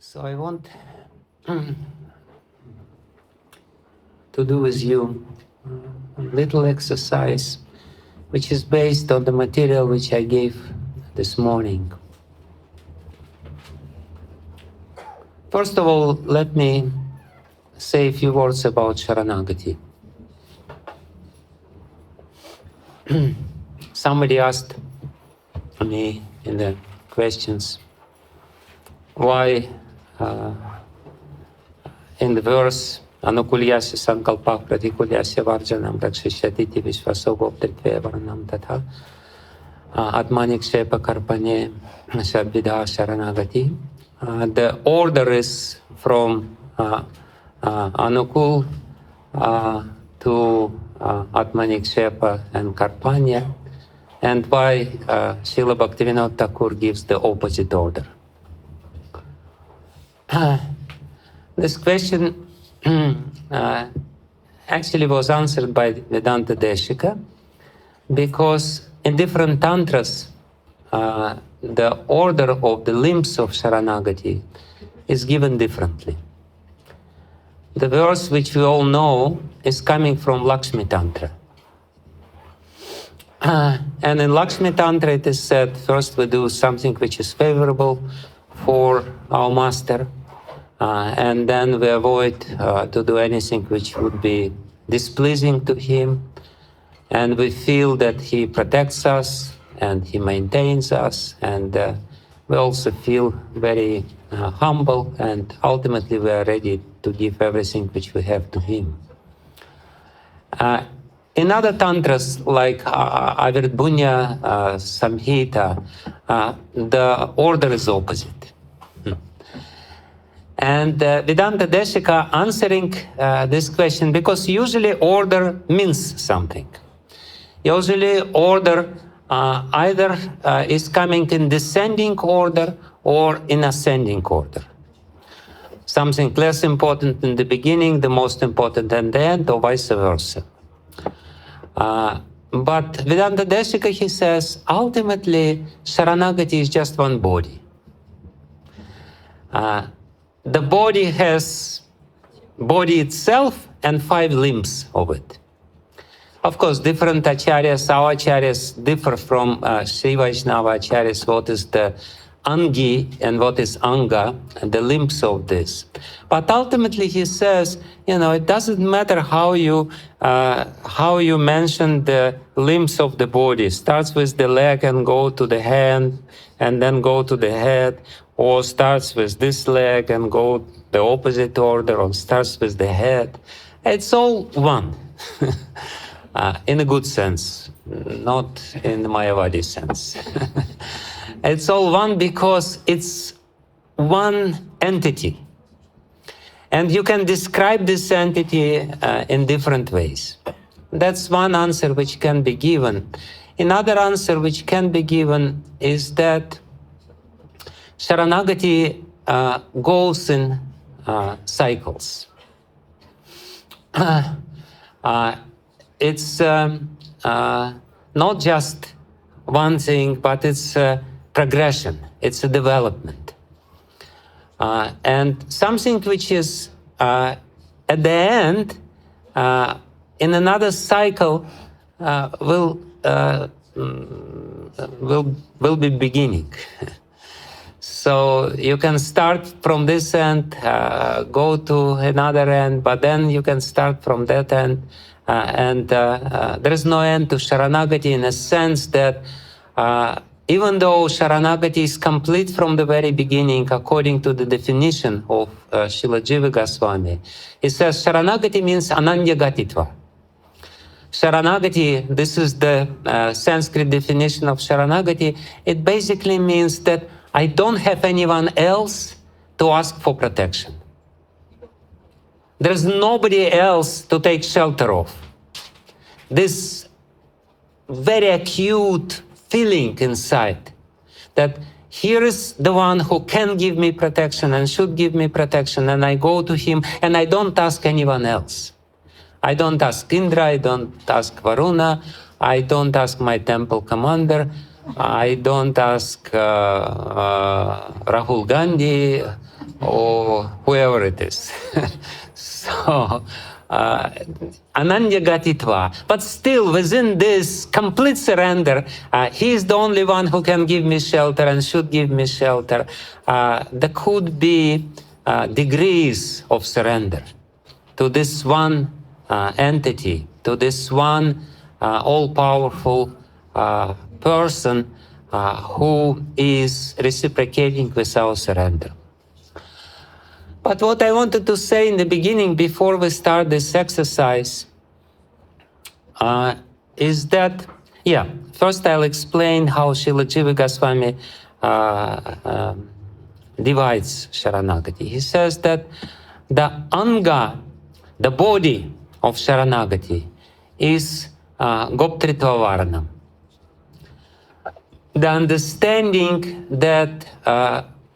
So I want to do with you a little exercise which is based on the material which I gave this morning. First of all, let me say a few words about sharanagati. Somebody asked me in the questions why in the verse Anukulyasya sankalpah pratikulyasya varjanam rakshishyatiti vishvasogoptritve varanam tatha atmanikshepa karpane sadvidha sharanagati. The order is from Anukul to Atmanikshepa and Karpanya, and why Srila Bhakti Vijnana Thakur gives the opposite order. This question actually was answered by Vedanta Deshika, because in different tantras, the order of the limbs of sharanagati is given differently. The verse which we all know is coming from Lakshmi Tantra. And in Lakshmi Tantra it is said, first we do something which is favorable for our master, and then we avoid to do anything which would be displeasing to him, and we feel that he protects us and he maintains us, and we also feel very humble, and ultimately we are ready to give everything which we have to him. In other tantras like Avirbunya Samhita, the order is opposite. And Vedanta Deshika answering this question, because usually order means something. Usually order either is coming in descending order or in ascending order. Something less important in the beginning, the most important at the end, or vice versa. But Vedanta Deshika, he says, ultimately sharanagati is just one body. The body has body itself and 5 limbs of it. Of course, different acharyas, our acharyas differ from Sri Vaishnava acharyas, what is the angi and what is anga, and the limbs of this. But ultimately he says, it doesn't matter how you mention the limbs of the body. Starts with the leg and go to the hand, and then go to the head, or starts with this leg and go the opposite order, or starts with the head. It's all one. In a good sense, not in the Mayavadi sense. It's all one because it's one entity. And you can describe this entity in different ways. That's one answer which can be given. Another answer which can be given is that sharanagati goes in cycles. It's not just one thing, but it's a progression, it's a development. And something which is at the end, in another cycle, will be beginning. So you can start from this end, go to another end, but then you can start from that end. And there is no end to sharanagati, in a sense that even though sharanagati is complete from the very beginning, according to the definition of Srila Jiva Goswami, it says sharanagati means ananyagatitva. Sharanagati, this is the Sanskrit definition of sharanagati, it basically means that I don't have anyone else to ask for protection. There's nobody else to take shelter of. This very acute feeling inside that here is the one who can give me protection and should give me protection, and I go to him and I don't ask anyone else. I don't ask Indra, I don't ask Varuna, I don't ask my temple commander, I don't ask Rahul Gandhi, or whoever it is. So, ananyagatitva. But still, within this complete surrender, he is the only one who can give me shelter and should give me shelter. There could be degrees of surrender to this one entity, to this one all-powerful person who is reciprocating with our surrender. But what I wanted to say in the beginning, before we start this exercise, is that, first I'll explain how Srila Jiva Goswami divides sharanagati. He says that the anga, the body of sharanagati, is goptritva varanam. The understanding that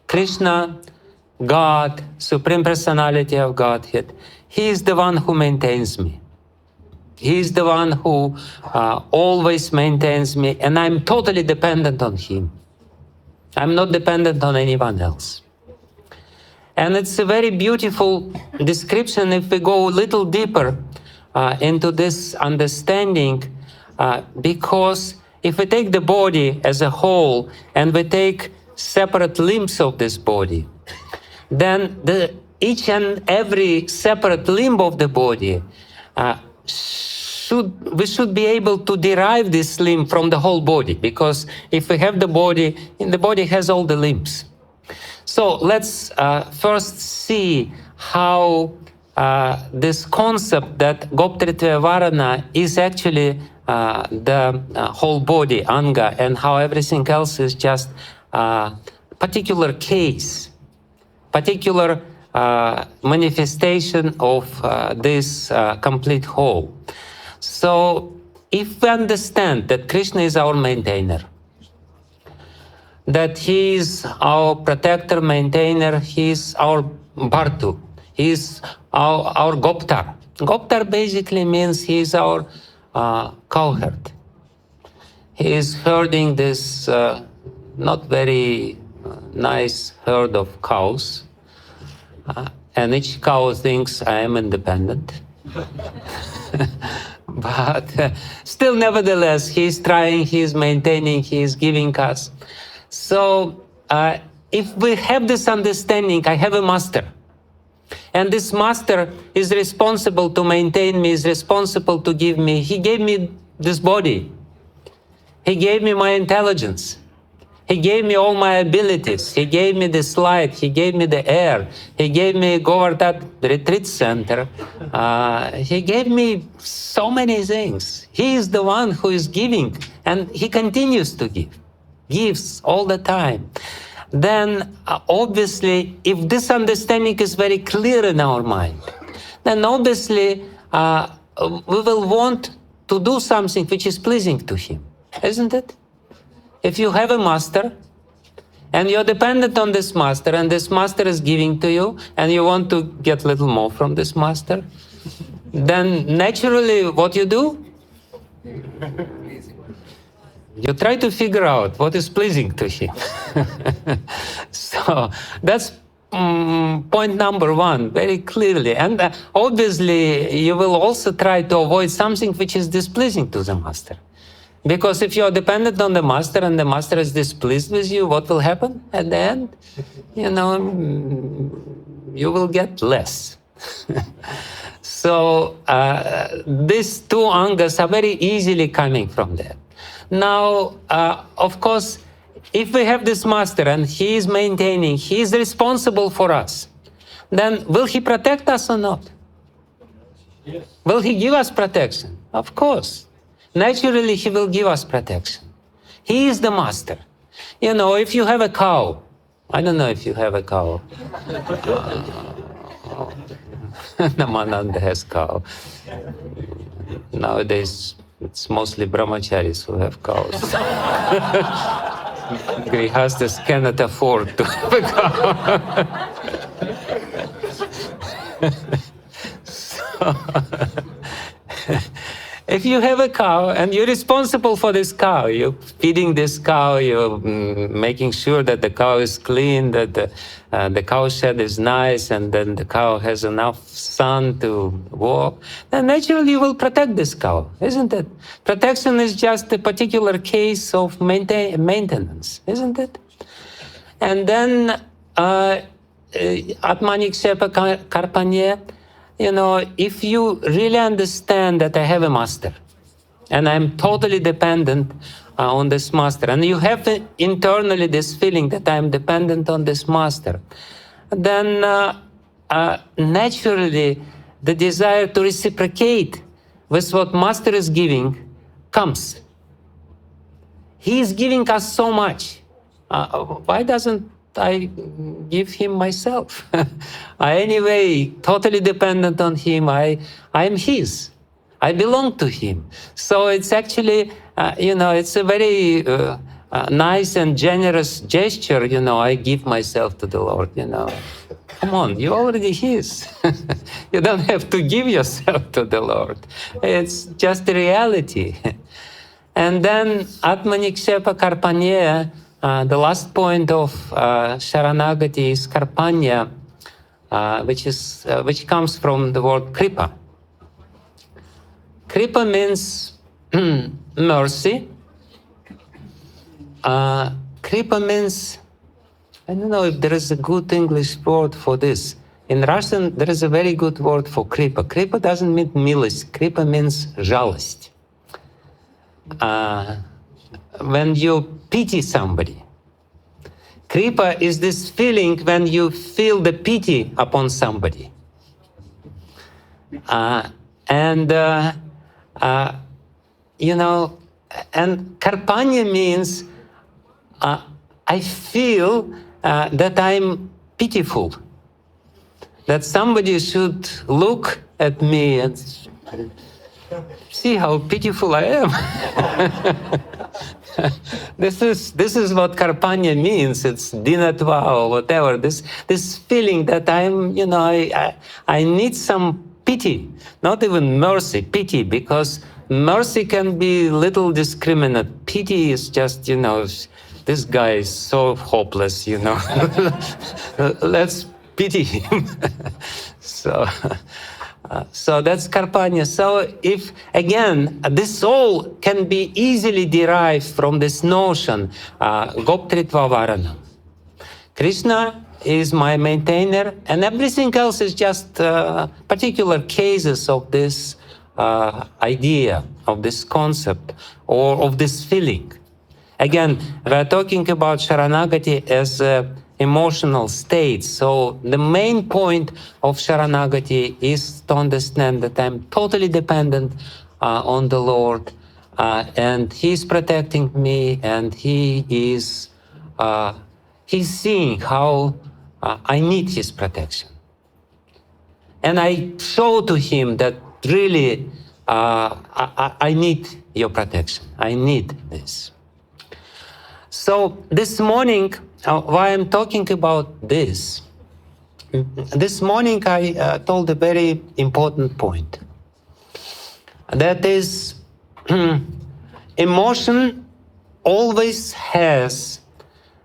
Krishna, God, Supreme Personality of Godhead, He is the one who maintains me. He is the one who always maintains me, and I'm totally dependent on Him. I'm not dependent on anyone else. And it's a very beautiful description if we go a little deeper into this understanding, because if we take the body as a whole and we take separate limbs of this body, then each and every separate limb of the body, we should be able to derive this limb from the whole body, because if we have the body, and the body has all the limbs. So let's first see how this concept that goptritva varana is actually the whole body, anga, and how everything else is just particular case, particular manifestation of this complete whole. So if we understand that Krishna is our maintainer, that He is our protector, maintainer, He is our Bhartu, He is our Goptar. Goptar basically means He is our cowherd. He is herding this not very nice herd of cows, and each cow thinks I am independent. But still, nevertheless, He is trying, He is maintaining, He is giving us. So if we have this understanding, I have a master, and this master is responsible to maintain me, is responsible to give me. He gave me this body. He gave me my intelligence. He gave me all my abilities. He gave me this light. He gave me the air. He gave me Govardhan retreat center. He gave me so many things. He is the one who is giving, and He continues to give. Gives all the time. Then obviously, if this understanding is very clear in our mind, then obviously we will want to do something which is pleasing to Him, isn't it? If you have a master and you're dependent on this master, and this master is giving to you, and you want to get a little more from this master, then naturally what you do? You try to figure out what is pleasing to Him. So that's point number one, very clearly. And obviously, you will also try to avoid something which is displeasing to the master. Because if you are dependent on the master and the master is displeased with you, what will happen at the end? You will get less. So these two angas are very easily coming from that. Now, of course, if we have this master and he is maintaining, he is responsible for us, then will he protect us or not? Yes. Will he give us protection? Of course. Naturally, he will give us protection. He is the master. If you have a cow, I don't know if you have a cow. Namananda has cow. Nowadays, it's mostly brahmacharis who have cows. Grihastas cannot afford to have a cow. So, if if you have a cow and you're responsible for this cow, you're feeding this cow, you're making sure that the cow is clean, that the cow shed is nice, and then the cow has enough sun to walk, then naturally you will protect this cow, isn't it? Protection is just a particular case of maintenance, isn't it? And then Atmanik Sepa Karpanye, if you really understand that I have a master and I'm totally dependent on this master, and you have internally this feeling that I'm dependent on this master, then naturally the desire to reciprocate with what master is giving comes. He is giving us so much. Why doesn't I give him myself? I anyway totally dependent on him. I am his. I belong to him. So it's actually, it's a very nice and generous gesture. I give myself to the Lord. Come on, you're already his. You don't have to give yourself to the Lord. It's just the reality. And then Atmanikshepa Karpanya. The last point of sharanagati is karpanya, which comes from the word kripa. Kripa means mercy. Kripa means, I don't know if there is a good English word for this. In Russian, there is a very good word for kripa. Kripa doesn't mean milost. Kripa means жалость. When you pity somebody. Kripa is this feeling when you feel the pity upon somebody. And karpanya means I feel that I'm pitiful, that somebody should look at me and see how pitiful I am. This is what karpanya means. It's dinatva or whatever. This feeling that I need some pity, not even mercy, pity, because mercy can be little discriminate. Pity is just, this guy is so hopeless, let's pity him. So that's karpanya. So if, again, this all can be easily derived from this notion, goptritva varanam. Krishna is my maintainer, and everything else is just particular cases of this idea, of this concept, or of this feeling. Again, we're talking about sharanagati as emotional states. So the main point of sharanagati is to understand that I'm totally dependent on the Lord, and He's protecting me, and He's seeing how I need His protection. And I show to Him that really I need your protection. I need this. So this morning, why I'm talking about this morning I told a very important point. That is, emotion always has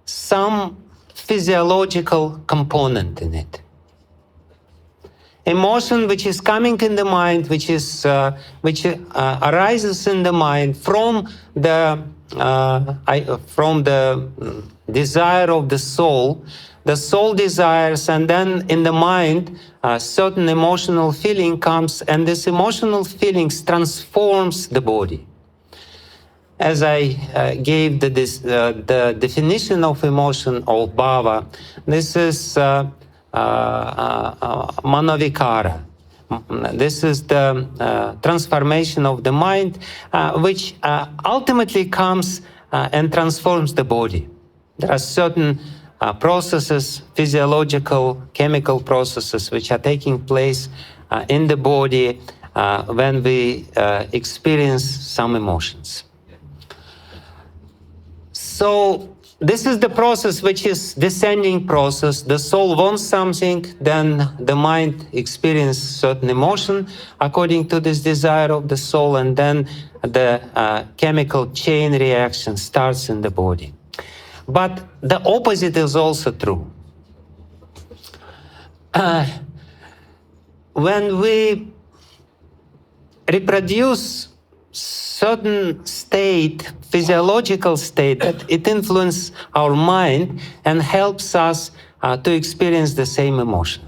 some physiological component in it. Emotion which is coming in the mind, which arises in the mind from the desire of the soul. The soul desires, and then in the mind, a certain emotional feeling comes, and this emotional feelings transforms the body. As I gave the definition of emotion of bhava, this is manovikara. This is the transformation of the mind, which ultimately comes and transforms the body. There are certain processes, physiological, chemical processes, which are taking place in the body when we experience some emotions. So this is the process which is descending process. The soul wants something, then the mind experiences certain emotion according to this desire of the soul, and then the chemical chain reaction starts in the body. But the opposite is also true. When we reproduce certain state, physiological state, that it influences our mind and helps us to experience the same emotion.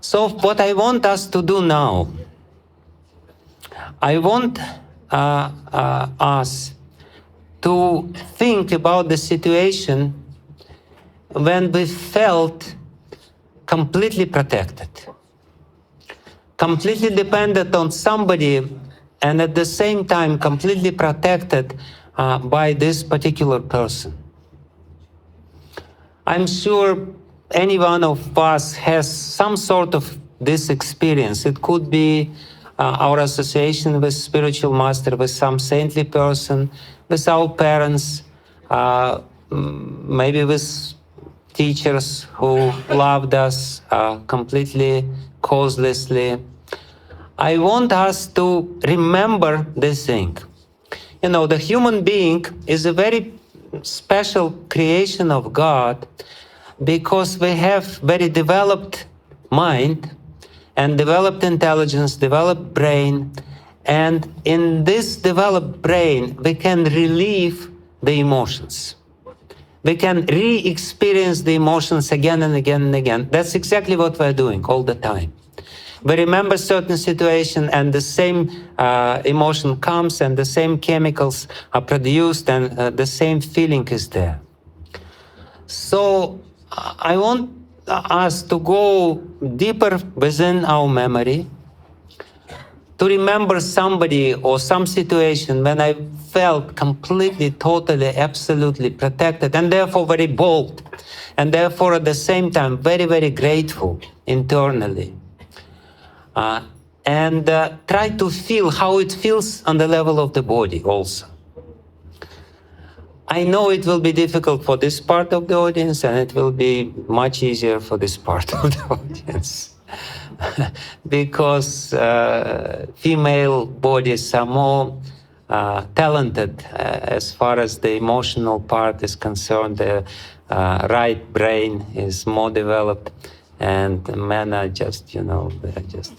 So what I want us to do now, I want us to think about the situation when we felt completely protected, completely dependent on somebody, and at the same time completely protected by this particular person. I'm sure any one of us has some sort of this experience. It could be our association with spiritual master, with some saintly person, with our parents, maybe with teachers who loved us completely, causelessly. I want us to remember this thing. You know, the human being is a very special creation of God because we have very developed mind and developed intelligence, developed brain, and in this developed brain we can relieve the emotions. We can re-experience the emotions again and again and again. That's exactly what we're doing all the time. We remember certain situation and the same emotion comes and the same chemicals are produced and the same feeling is there. So I want us to go deeper within our memory, to remember somebody or some situation when I felt completely, totally, absolutely protected, and therefore very bold, and therefore at the same time very, very grateful internally. And try to feel how it feels on the level of the body also. I know it will be difficult for this part of the audience, and it will be much easier for this part of the audience. Because female bodies are more talented as far as the emotional part is concerned. The right brain is more developed, and men are just, you know, they're just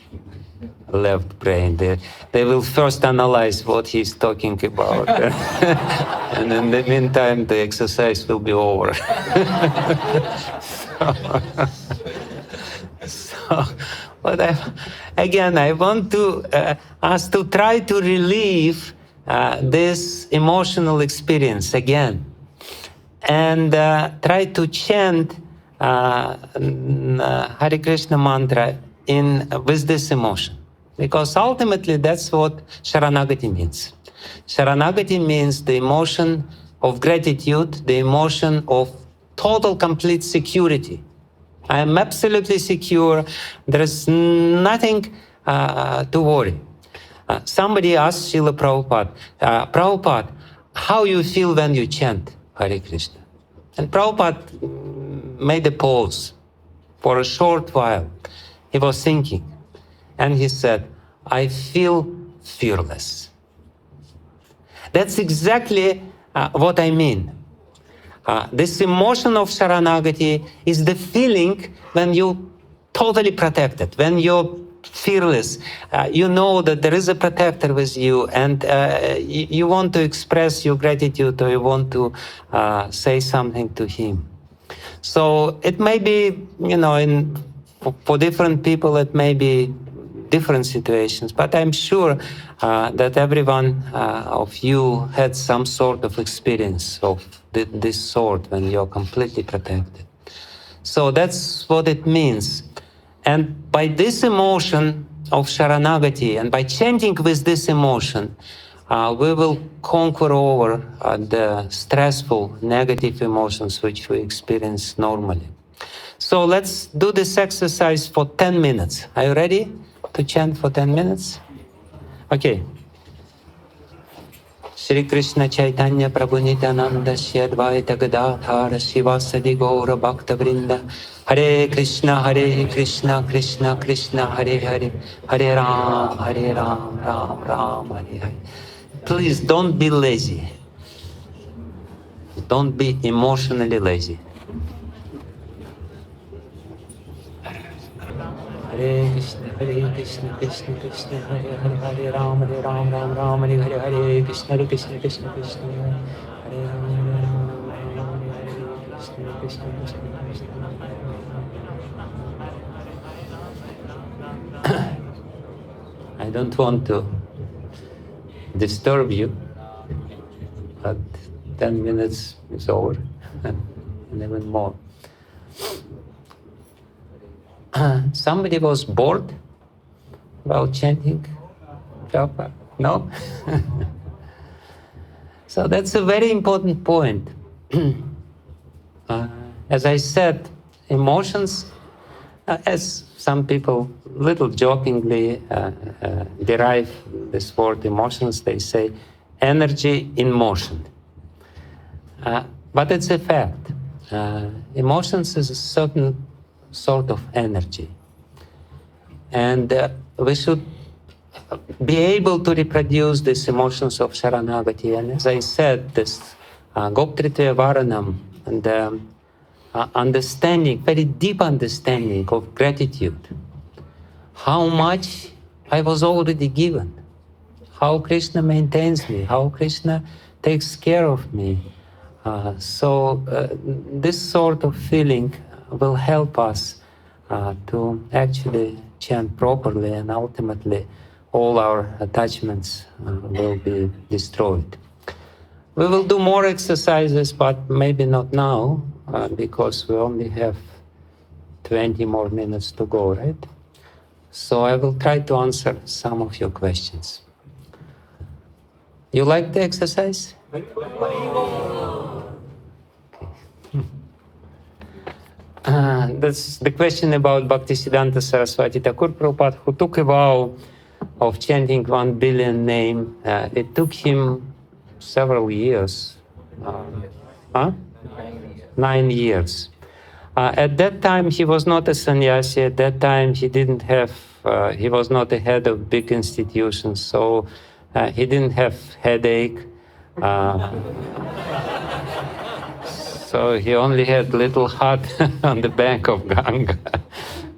left brain. They will first analyze what he's talking about. And in the meantime, the exercise will be over. But I want to us to try to relieve this emotional experience again, and try to chant Hare Krishna mantra with this emotion, because ultimately that's what sharanagati means. Sharanagati means the emotion of gratitude, the emotion of total, complete security. I am absolutely secure. There is nothing to worry. Somebody asked Srila Prabhupada, Prabhupada, how you feel when you chant Hare Krishna? And Prabhupada made a pause for a short while. He was thinking, and he said, I feel fearless. That's exactly what I mean. This emotion of sharanagati is the feeling when you're totally protected, when you're fearless. You know that there is a protector with you, and you want to express your gratitude, or you want to say something to him. So it may be, you know, for different people, it may be different situations, but I'm sure that every one of you had some sort of experience of this sort when you're completely protected. So that's what it means. And by this emotion of sharanagati, and by chanting with this emotion, we will conquer over the stressful, negative emotions which we experience normally. So let's do this exercise for 10 minutes. Are you ready to chant for 10 minutes? Okay. Shri Krishna Chaitanya Prabhu Nityananda Shri Advaita Gadadhara Shivasadi Gaura Bhakta Vrinda. Hare Krishna Krishna Krishna Hare Hare, Hare Ram Ram Ram Hare Hare. Please don't be lazy. Don't be emotionally lazy. Hare Krishna Krishna Krishna Hare Hare, Hare Ram Ram Hare Hare, Hare Krishna Krishna Krishna Hare Ram Hare Krishna Krishna. I don't want to disturb you, but 10 minutes is over, and even more. Somebody was bored while chanting Japa? No? So that's a very important point. As I said, emotions, as some people little jokingly derive this word emotions, they say energy in motion. But it's a fact. Emotions is a certain sort of energy. And we should be able to reproduce these emotions of sharanagati. And as I said, this Goptritya Varanam and understanding, very deep understanding of gratitude. How much I was already given. How Krishna maintains me. How Krishna takes care of me. So this sort of feeling will help us to actually chant properly, and ultimately all our attachments will be destroyed. We will do more exercises, but maybe not now, because we only have 20 more minutes to go, right? So I will try to answer some of your questions. You like the exercise? That's the question about Bhaktisiddhanta Saraswati Thakur Prabhupada, who took a vow of chanting 1 billion name. It took him several years. 9 years. At that time, he was not a sannyasi. At that time, he didn't have. He was not a head of big institutions, so he didn't have headache. So he only had little hut on the bank of Ganga.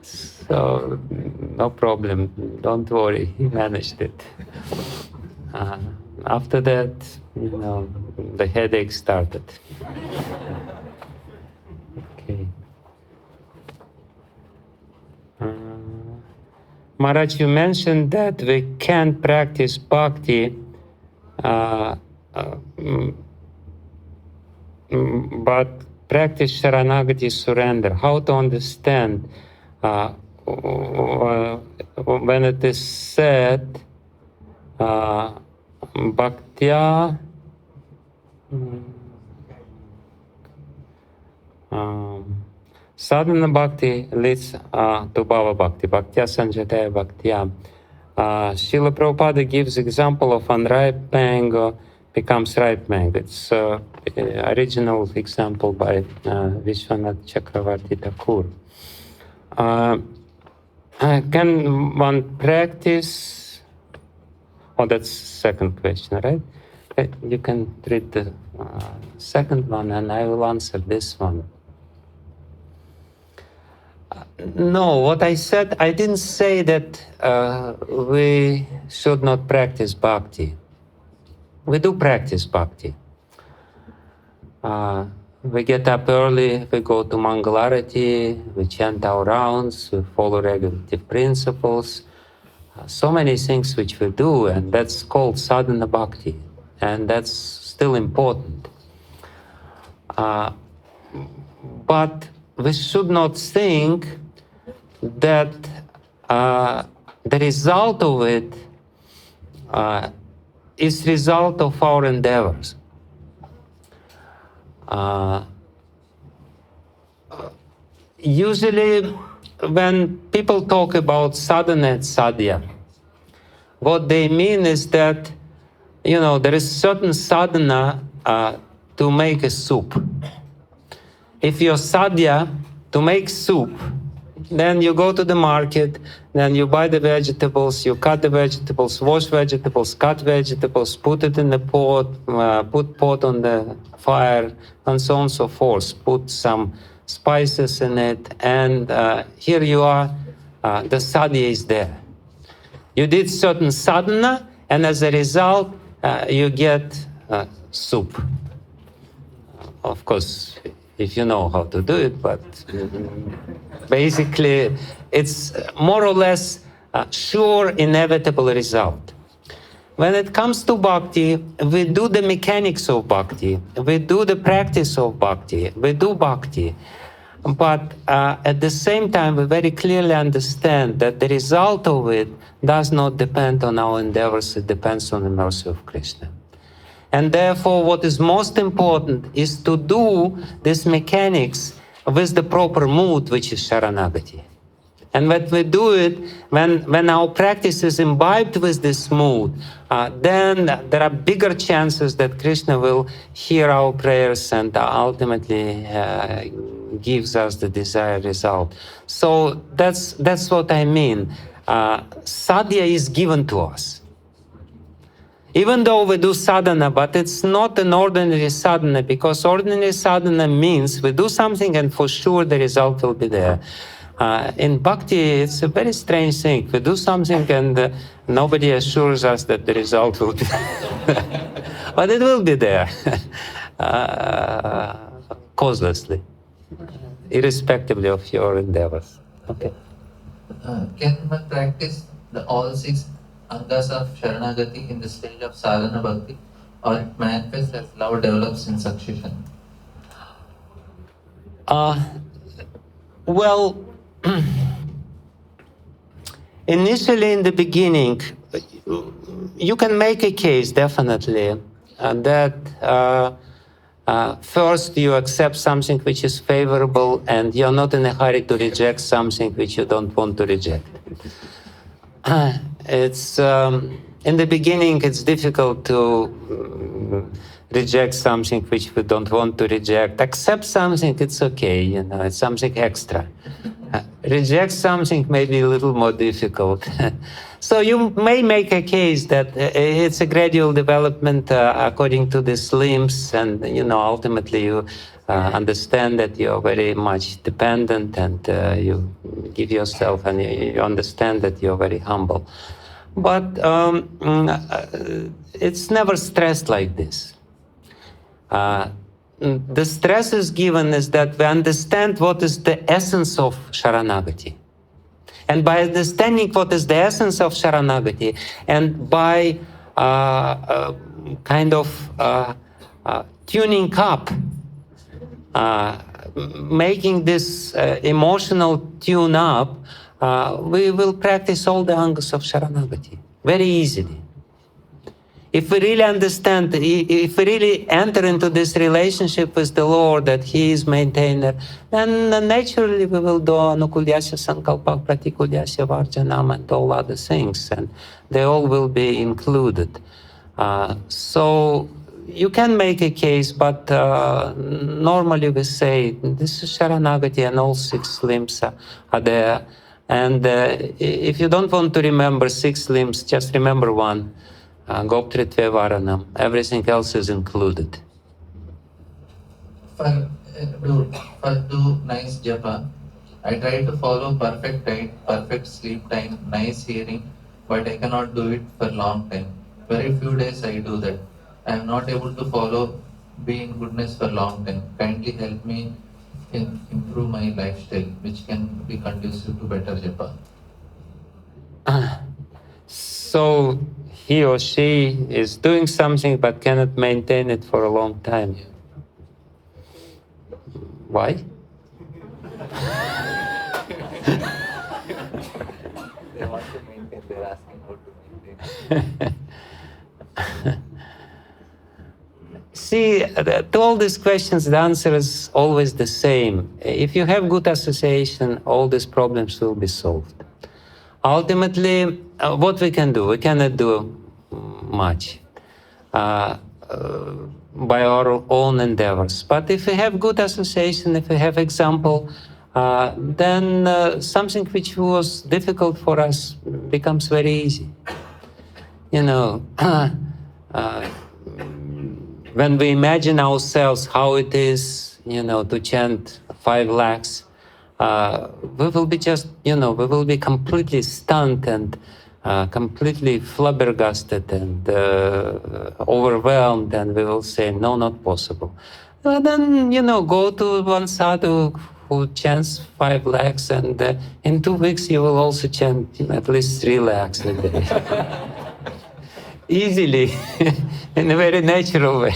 So no problem. Don't worry. He managed it. After that, the headache started. Okay. Maharaj, you mentioned that we can't practice bhakti, but practice sharanagati surrender. How to understand when it is said bhaktya sadhana-bhakti leads to bhava-bhakti, bhaktya sanjataya bhaktya. Srila Prabhupada gives example of unripe mango becomes ripe mango. It's original example by Vishwanath Chakravarti Thakur. Can one practice? Oh, that's second question, right? You can read the second one, and I will answer this one. No, what I said, I didn't say that we should not practice bhakti. We do practice bhakti. We get up early, we go to Mangalarati, we chant our rounds, we follow regulative principles. So many things which we do, and that's called sadhana-bhakti, and that's still important. But we should not think that the result of it is result of our endeavors. Usually, when people talk about sadhana and sadhya, what they mean is that there is certain sadhana to make a soup. If your sadhya to make soup, then you go to the market, then you buy the vegetables, you cut the vegetables, wash vegetables, cut vegetables, put it in the pot, put pot on the fire, and so on and so forth. Put some spices in it, and here you are, the sadhya is there. You did certain sadhana, and as a result, you get soup. Of course, if you know how to do it, but basically, it's more or less a sure, inevitable result. When it comes to bhakti, we do the mechanics of bhakti, we do the practice of bhakti, we do bhakti. But at the same time, we very clearly understand that the result of it does not depend on our endeavors, it depends on the mercy of Krishna. And therefore, what is most important is to do this mechanics with the proper mood, which is sharanagati. And when we do it, when our practice is imbibed with this mood, then there are bigger chances that Krishna will hear our prayers and ultimately gives us the desired result. So that's what I mean. Sadhya is given to us. Even though we do sadhana, but it's not an ordinary sadhana, because ordinary sadhana means we do something and for sure the result will be there. In bhakti, it's a very strange thing. We do something and nobody assures us that the result will be there. But it will be there, causelessly, irrespectively of your endeavors. Okay. Can one practice all 6 angas of sharanagati in the stage of sadhana-bhakti, or it manifests as love develops in succession? Well, initially in the beginning, you can make a case definitely that first you accept something which is favorable and you're not in a hurry to reject something which you don't want to reject. It's in the beginning it's difficult to reject something which we don't want to reject. Accept something, it's okay, it's something extra. Reject something may be a little more difficult. So you may make a case that it's a gradual development according to these limbs, and ultimately you understand that you're very much dependent, and you give yourself, and you understand that you're very humble. But it's never stressed like this. The stress is given is that we understand what is the essence of sharanagati. And by understanding what is the essence of sharanagati, and by kind of tuning up, making this emotional tune up, we will practice all the angas of sharanagati very easily. If we really understand, if we really enter into this relationship with the Lord, that He is maintainer, then naturally we will do anukulyasya, sankalpak, pratikulyasya, varjanam, and all other things, and they all will be included. So you can make a case, but normally we say this is sharanagati and all 6 limbs are there. And if you don't want to remember 6 limbs, just remember one. Goptritve Varanam. Everything else is included. For do nice japa, I try to follow perfect diet, perfect sleep time, nice hearing, but I cannot do it for long time. Very few days I do that. I am not able to follow be in goodness for long time. Kindly help me improve my lifestyle, which can be conducive to better japa. So he or she is doing something but cannot maintain it for a long time. Why? They want to maintain, they're asking how to maintain. See, to all these questions, the answer is always the same. If you have good association, all these problems will be solved. Ultimately, what we can do? We cannot do much. by our own endeavors. But if we have good association, if we have example, then something which was difficult for us becomes very easy. You know, when we imagine ourselves how it is, you know, to chant 5 lakhs, we will be just, you know, we will be completely stunned and completely flabbergasted and overwhelmed, and we will say, no, not possible. Then, you know, go to one sadhu who chants 5 lakhs, and in 2 weeks you will also chant, you know, at least 3 lakhs a day. Easily, in a very natural way.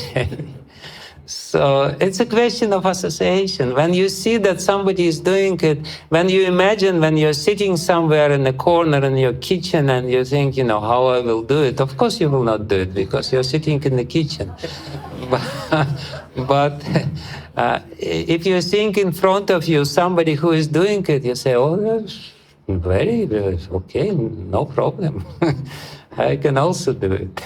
So it's a question of association. When you see that somebody is doing it, when you imagine when you're sitting somewhere in a corner in your kitchen and you think, you know, how I will do it, of course you will not do it because you're sitting in the kitchen. But if you think in front of you somebody who is doing it, you say, oh, that's very okay, no problem. I can also do it.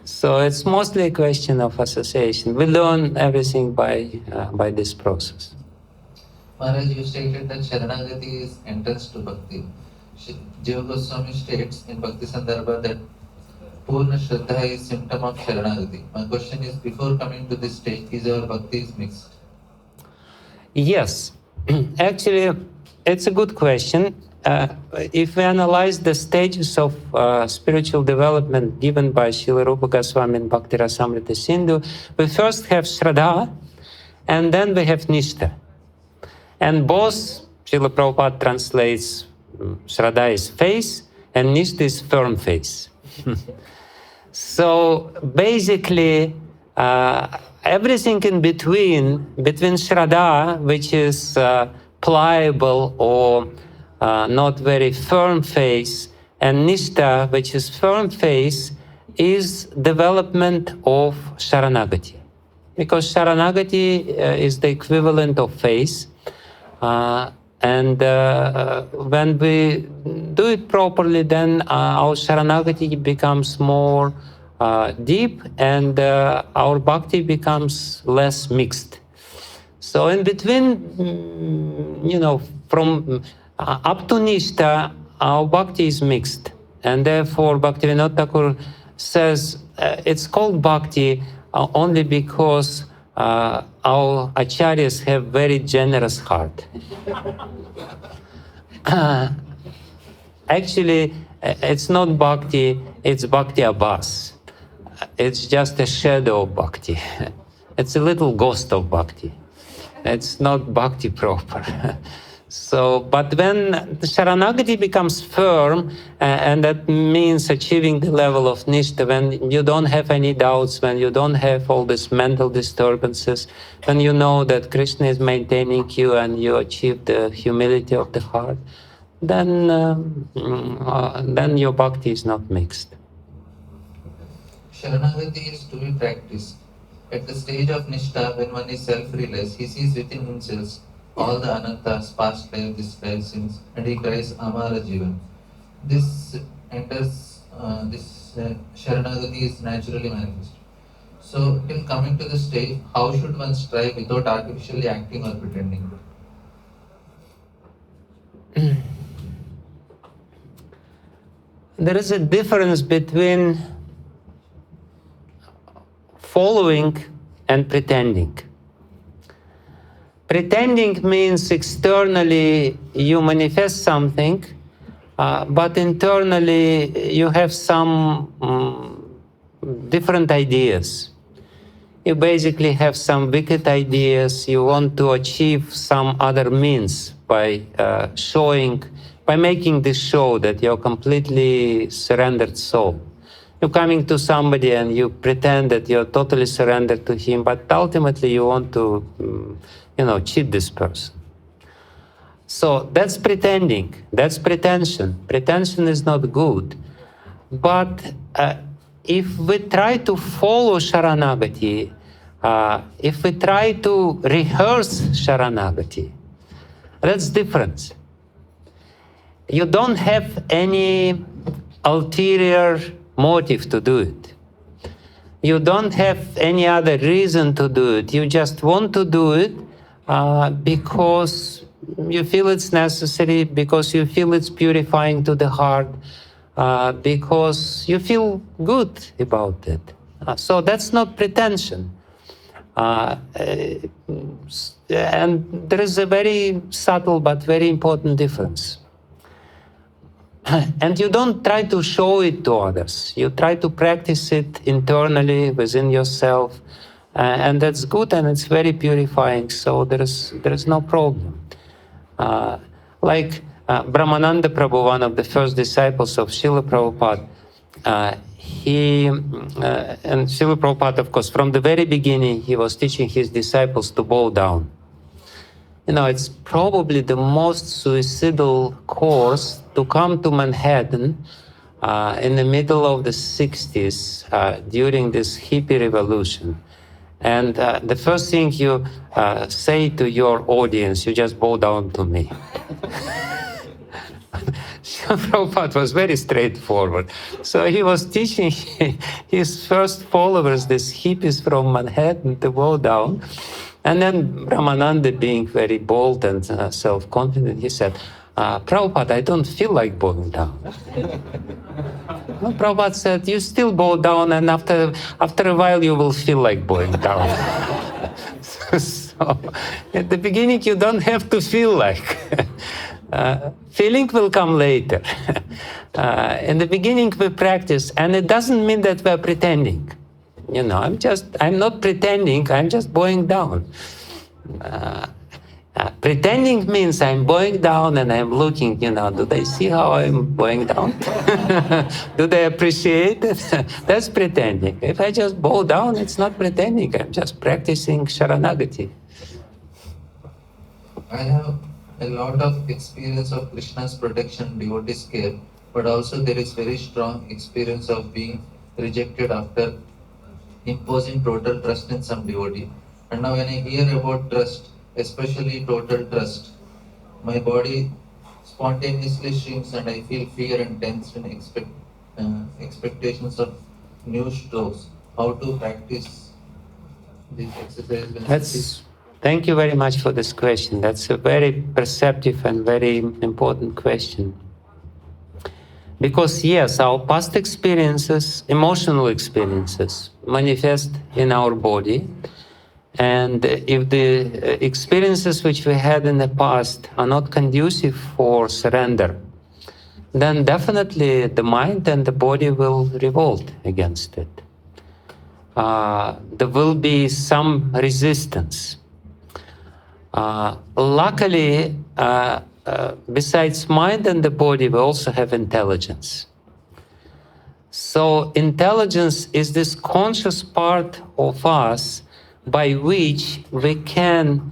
So it's mostly a question of association. We learn everything by this process. Maharaj, you stated that sharanagati is entrance to bhakti. Jiva Goswami states in Bhakti Sandarbha that Purna Shraddha is symptom of sharanagati. My question is, before coming to this stage, is our bhakti is mixed? Yes, actually, it's a good question. If we analyze the stages of spiritual development given by Srila Rupa Goswami in Bhakti Rasamrita Sindhu, we first have Shraddha, and then we have Nishtha. And both, Srila Prabhupada translates Shraddha is faith, and Nishtha is firm faith. So basically, everything in between Shraddha, which is pliable or not very firm faith, and Nishtha, which is firm faith, is development of sharanagati. Because sharanagati is the equivalent of faith. And when we do it properly, then our sharanagati becomes more deep, and our bhakti becomes less mixed. So in between, you know, from up to Nishtha, our bhakti is mixed. And therefore, Bhaktivinoda Thakur says it's called bhakti only because our acharyas have very generous heart. Actually, it's not bhakti, it's bhakti abhas. It's just a shadow of bhakti. It's a little ghost of bhakti. It's not bhakti proper. So, but when the sharanagati becomes firm, and that means achieving the level of nishtha, when you don't have any doubts, when you don't have all these mental disturbances, when you know that Krishna is maintaining you and you achieve the humility of the heart, then your bhakti is not mixed. Sharanagati is to be practiced. At the stage of nishtha, when one is self-realized, he sees within himself all the anantas, past life, this life, sins, and he cries, Amara Jivan. This enters, Sharanagati is naturally manifest. So, till coming to the stage, how should one strive without artificially acting or pretending? There is a difference between following and pretending. Pretending means externally you manifest something, but internally you have some different ideas. You basically have some wicked ideas. You want to achieve some other means by making this show that you're completely surrendered soul. You're coming to somebody and you pretend that you're totally surrendered to him, but ultimately you want to, cheat this person. So that's pretending. That's pretension. Pretension is not good. But if we try to follow sharanagati, if we try to rehearse sharanagati, that's different. You don't have any ulterior motive to do it. you don't have any other reason to do it. You just want to do it because you feel it's necessary, because you feel it's purifying to the heart, because you feel good about it. So that's not pretension. And there is a very subtle but very important difference. And you don't try to show it to others. You try to practice it internally within yourself. And that's good, and it's very purifying. So there is no problem. Like Brahmananda Prabhu, one of the first disciples of Srila Prabhupada, and Srila Prabhupada, of course, from the very beginning, he was teaching his disciples to bow down. You know, it's probably the most suicidal course to come to Manhattan in the middle of the 60s during this hippie revolution. And the first thing you say to your audience, you just bow down to me. Prabhupada was very straightforward. So he was teaching his first followers, these hippies from Manhattan, to bow down. And then Brahmananda, being very bold and self-confident, he said, Prabhupada, I don't feel like bowing down. Well, Prabhupada said, you still bow down, and after a while you will feel like bowing down. So at the beginning you don't have to feel like. Feeling will come later. In the beginning we practice, and it doesn't mean that we're pretending. You know, I'm not pretending, I'm just bowing down. Pretending means I'm bowing down and I'm looking, you know, do they see how I'm bowing down? Do they appreciate it? That's pretending. If I just bow down, it's not pretending, I'm just practicing sharanagati. I have a lot of experience of Krishna's protection, devotee's care, but also there is very strong experience of being rejected after imposing total trust in some devotee. And now when I hear about trust, especially total trust, my body spontaneously shrinks and I feel fear and tense in expectations of new strokes. How to practice this exercise? Thank you very much for this question. That's a very perceptive and very important question. Because yes, our past experiences, emotional experiences, manifest in our body. And if the experiences which we had in the past are not conducive for surrender, then definitely the mind and the body will revolt against it. There will be some resistance. Luckily, besides mind and the body, we also have intelligence. So intelligence is this conscious part of us by which we can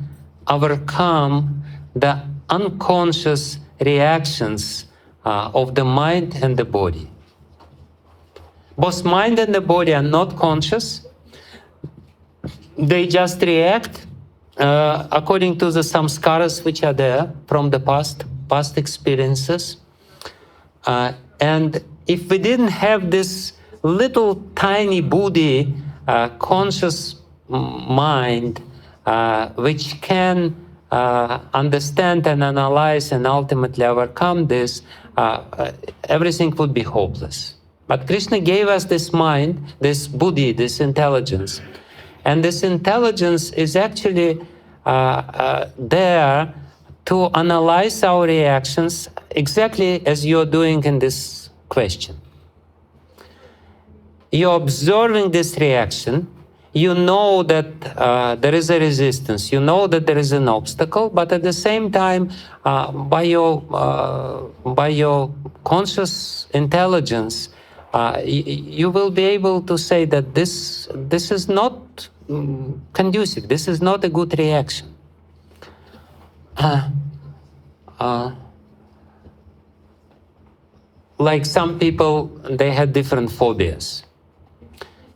overcome the unconscious reactions of the mind and the body. Both mind and the body are not conscious. They just react according to the samskaras which are there from the past experiences. And if we didn't have this little tiny buddhi, conscious mind, which can understand and analyze and ultimately overcome this, everything would be hopeless. But Krishna gave us this mind, this buddhi, this intelligence. And this intelligence is actually there to analyze our reactions exactly as you're doing in this question. You're observing this reaction. You know that there is a resistance. You know that there is an obstacle, but at the same time, by your conscious intelligence, you will be able to say that this is not conducive. This is not a good reaction. Like some people, they had different phobias.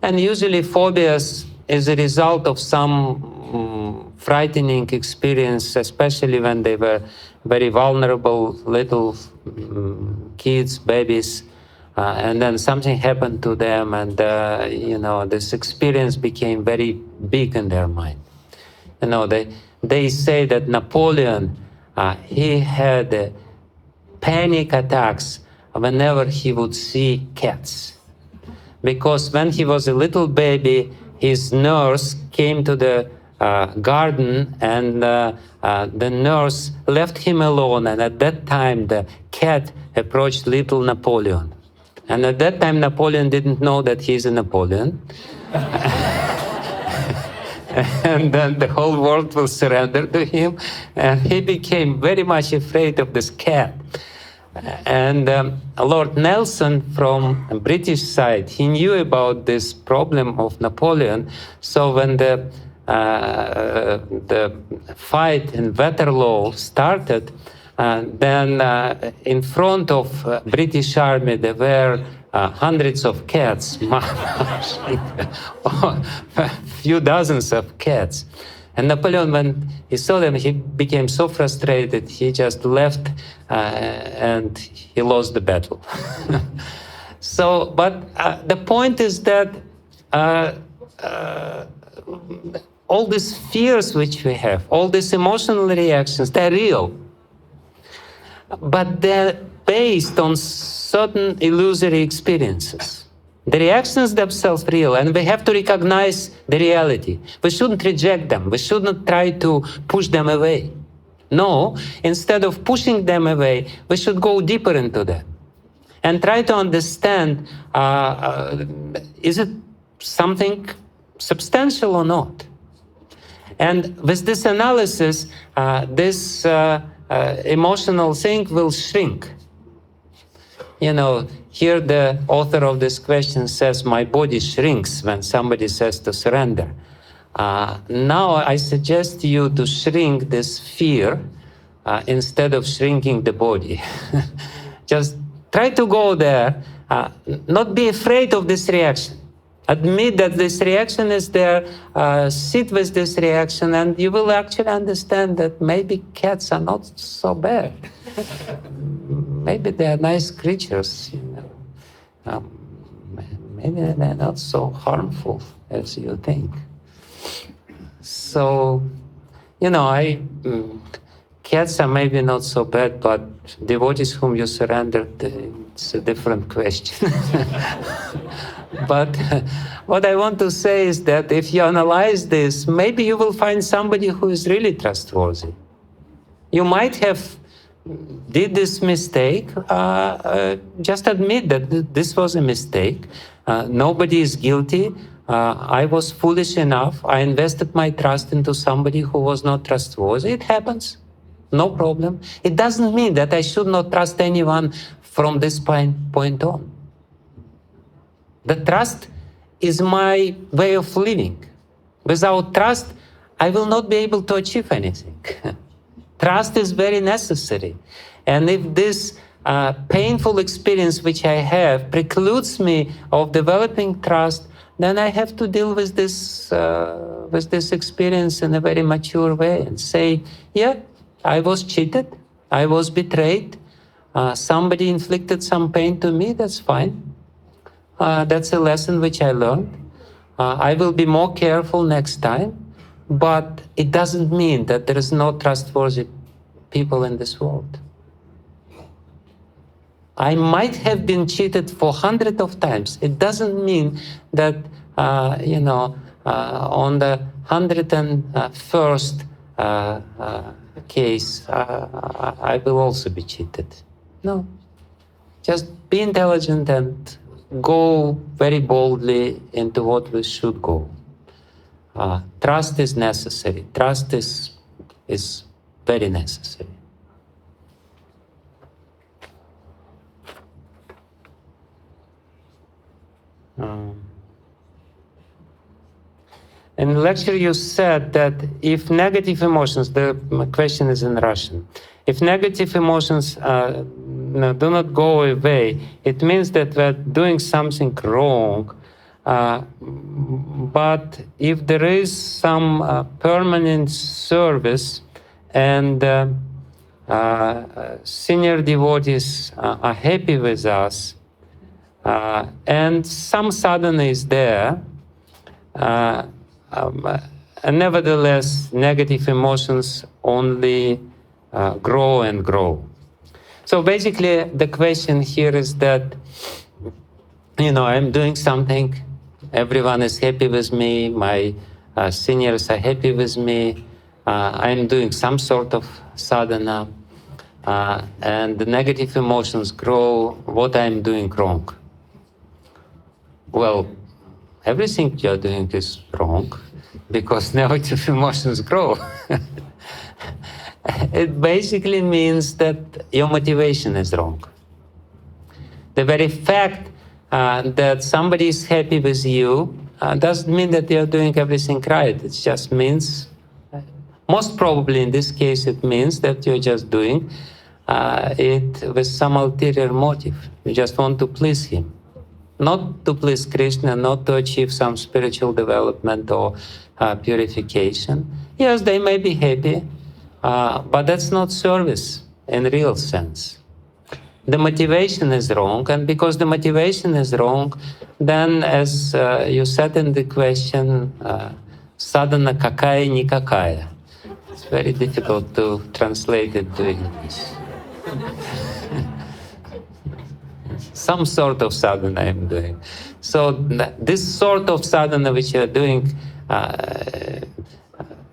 And usually phobias is a result of some frightening experience, especially when they were very vulnerable little kids, babies. and then something happened to them, and this experience became very big in their mind. They say that Napoleon, he had panic attacks whenever he would see cats, because when he was a little baby, his nurse came to the garden, and the nurse left him alone, and at that time the cat approached little Napoleon. And at that time, Napoleon didn't know that he's a Napoleon. And then the whole world will surrender to him. And he became very much afraid of this cat. And Lord Nelson, from the British side, he knew about this problem of Napoleon. So when the fight in Waterloo started, then in front of British army there were hundreds of cats, a few dozens of cats. And Napoleon, when he saw them, he became so frustrated, he just left and he lost the battle. But the point is that all these fears which we have, all these emotional reactions, they're real. But they're based on certain illusory experiences. The reactions themselves are real, and we have to recognize the reality. We shouldn't reject them. We shouldn't try to push them away. No, instead of pushing them away, we should go deeper into that and try to understand, is it something substantial or not? And with this analysis, this emotional thing will shrink. Here the author of this question says, my body shrinks when somebody says to surrender. Now I suggest you to shrink this fear instead of shrinking the body. Just try to go there, not be afraid of this reaction. Admit that this reaction is there, sit with this reaction, and you will actually understand that maybe cats are not so bad. Maybe they are nice creatures. Maybe they're not so harmful as you think. So, cats are maybe not so bad, but devotees whom you surrendered, it's a different question. But what I want to say is that if you analyze this, maybe you will find somebody who is really trustworthy. You might have did this mistake, just admit that this was a mistake. Nobody is guilty. I was foolish enough. I invested my trust into somebody who was not trustworthy. It happens. No problem. It doesn't mean that I should not trust anyone from this point on. The trust is my way of living. Without trust, I will not be able to achieve anything. Trust is very necessary. And if this painful experience which I have precludes me of developing trust, then I have to deal with this experience in a very mature way and say, yeah, I was cheated, I was betrayed, somebody inflicted some pain to me, that's fine. That's a lesson which I learned. I will be more careful next time, but it doesn't mean that there is no trustworthy people in this world. I might have been cheated for hundreds of times. It doesn't mean that, on the 101st case, I will also be cheated. No. Just be intelligent and go very boldly into what we should go. Trust is necessary. Trust is very necessary. In the lecture you said that if negative emotions, the question is in Russian, if negative emotions do not go away, it means that we're doing something wrong. But if there is some permanent service and senior devotees are happy with us, And some sadhana is there. Uh, um, and nevertheless, negative emotions only grow and grow. So basically, the question here is that, I'm doing something, everyone is happy with me, my seniors are happy with me, I'm doing some sort of sadhana, and the negative emotions grow, what I'm doing wrong. Well, everything you're doing is wrong because negative emotions grow. It basically means that your motivation is wrong. The very fact that somebody is happy with you doesn't mean that you're doing everything right. It just means, most probably in this case, it means that you're just doing it with some ulterior motive. You just want to please him. Not to please Krishna, not to achieve some spiritual development or purification. Yes, they may be happy, but that's not service in real sense. The motivation is wrong, and because the motivation is wrong, then as you said in the question, sadhana kakaya nikakaya. It's very difficult to translate it to English. Some sort of sadhana I'm doing. So this sort of sadhana which you're doing,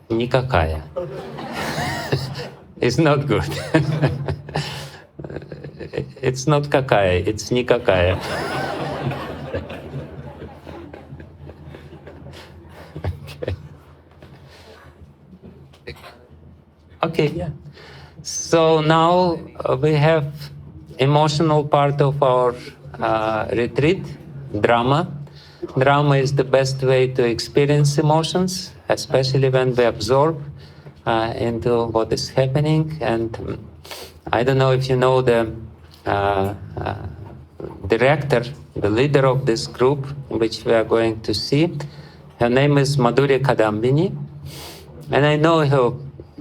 nikakaya, is not good. It's not kakaya, it's nikakaya. Okay, yeah. So now we have emotional part of our retreat, drama. Drama is the best way to experience emotions, especially when we absorb into what is happening. And I don't know if you know the director, the leader of this group, which we are going to see. Her name is Madhurya Kadambini, and I know her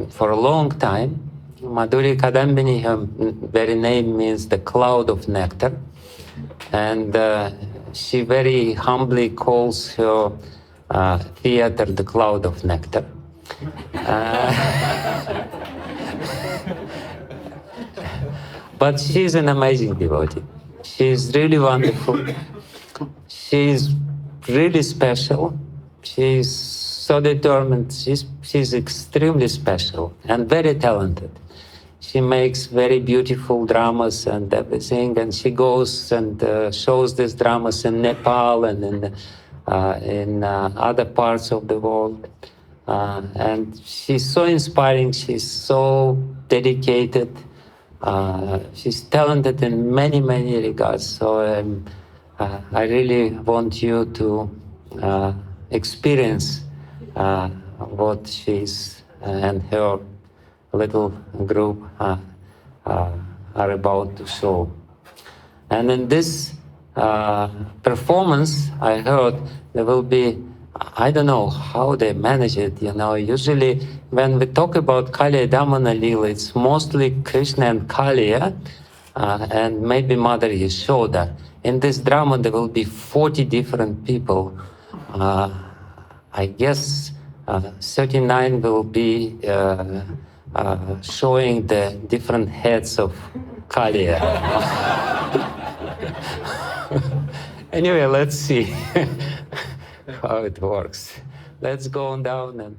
for a long time. Madhurya Kadambini, her very name means the cloud of nectar, and she very humbly calls her theater the cloud of nectar. But she's an amazing devotee. She's really wonderful. She's really special. She's so determined. She's extremely special and very talented. She makes very beautiful dramas and everything, and she goes and shows these dramas in Nepal and in other parts of the world. And she's so inspiring. She's so dedicated. She's talented in many, many regards. So I really want you to experience what she's and her little group are about to show. And in this performance, I heard there will be, I don't know how they manage it, usually when we talk about Kaliya Damana Lila, it's mostly Krishna and Kaliya, and maybe Mother Yashoda. In this drama, there will be 40 different people. I guess 39 will be showing the different heads of Kaliya. Anyway, let's see how it works. Let's go on down and